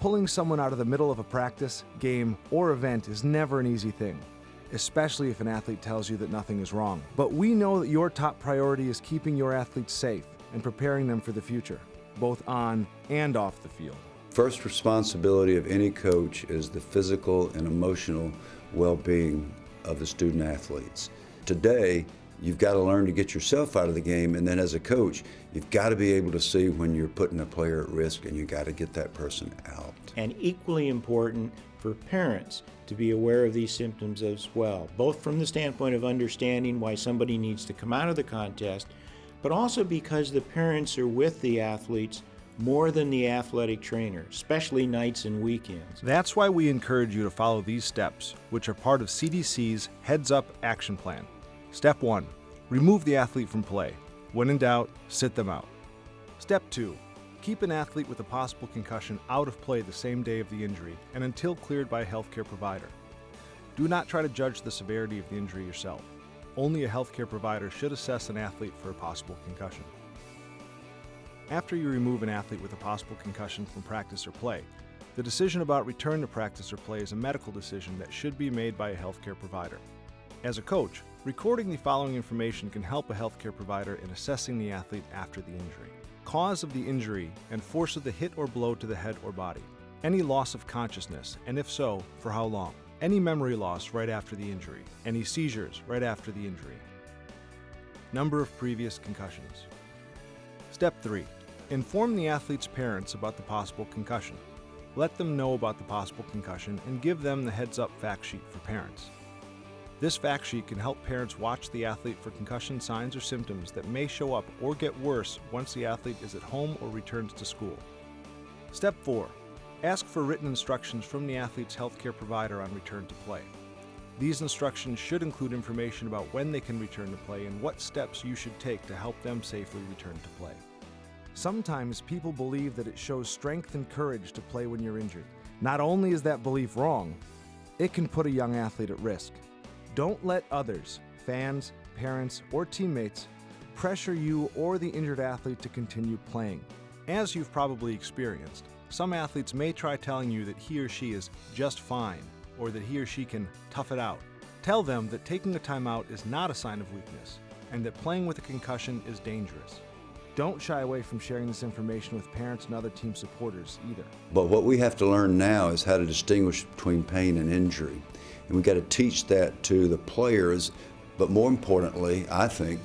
Pulling someone out of the middle of a practice, game, or event is never an easy thing, especially if an athlete tells you that nothing is wrong. But we know that your top priority is keeping your athletes safe and preparing them for the future, both on and off the field. First responsibility of any coach is the physical and emotional well-being of the student athletes. Today, you've got to learn to get yourself out of the game, and then as a coach, you've got to be able to see when you're putting a player at risk, and you've got to get that person out. And equally important for parents to be aware of these symptoms as well, both from the standpoint of understanding why somebody needs to come out of the contest, but also because the parents are with the athletes more than the athletic trainer, especially nights and weekends. That's why we encourage you to follow these steps, which are part of CDC's Heads Up Action Plan. Step 1, remove the athlete from play. When in doubt, sit them out. Step 2, keep an athlete with a possible concussion out of play the same day of the injury and until cleared by a healthcare provider. Do not try to judge the severity of the injury yourself. Only a healthcare provider should assess an athlete for a possible concussion. After you remove an athlete with a possible concussion from practice or play, the decision about return to practice or play is a medical decision that should be made by a healthcare provider. As a coach, recording the following information can help a healthcare provider in assessing the athlete after the injury. Cause of the injury and force of the hit or blow to the head or body. Any loss of consciousness, and if so, for how long. Any memory loss right after the injury. Any seizures right after the injury. Number of previous concussions. Step 3. Inform the athlete's parents about the possible concussion. Let them know about the possible concussion and give them the heads-up fact sheet for parents. This fact sheet can help parents watch the athlete for concussion signs or symptoms that may show up or get worse once the athlete is at home or returns to school. Step 4. Ask for written instructions from the athlete's healthcare provider on return to play. These instructions should include information about when they can return to play and what steps you should take to help them safely return to play. Sometimes people believe that it shows strength and courage to play when you're injured. Not only is that belief wrong, it can put a young athlete at risk. Don't let others, fans, parents, or teammates, pressure you or the injured athlete to continue playing. As you've probably experienced, some athletes may try telling you that he or she is just fine, or that he or she can tough it out. Tell them that taking a timeout is not a sign of weakness, and that playing with a concussion is dangerous. Don't shy away from sharing this information with parents and other team supporters either. But what we have to learn now is how to distinguish between pain and injury. And we've got to teach that to the players, but more importantly, I think,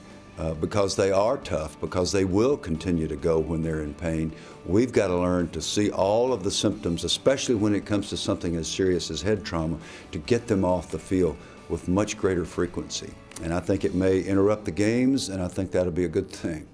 because they are tough, because they will continue to go when they're in pain, we've got to learn to see all of the symptoms, especially when it comes to something as serious as head trauma, to get them off the field with much greater frequency. And I think it may interrupt the games, and I think that'll be a good thing.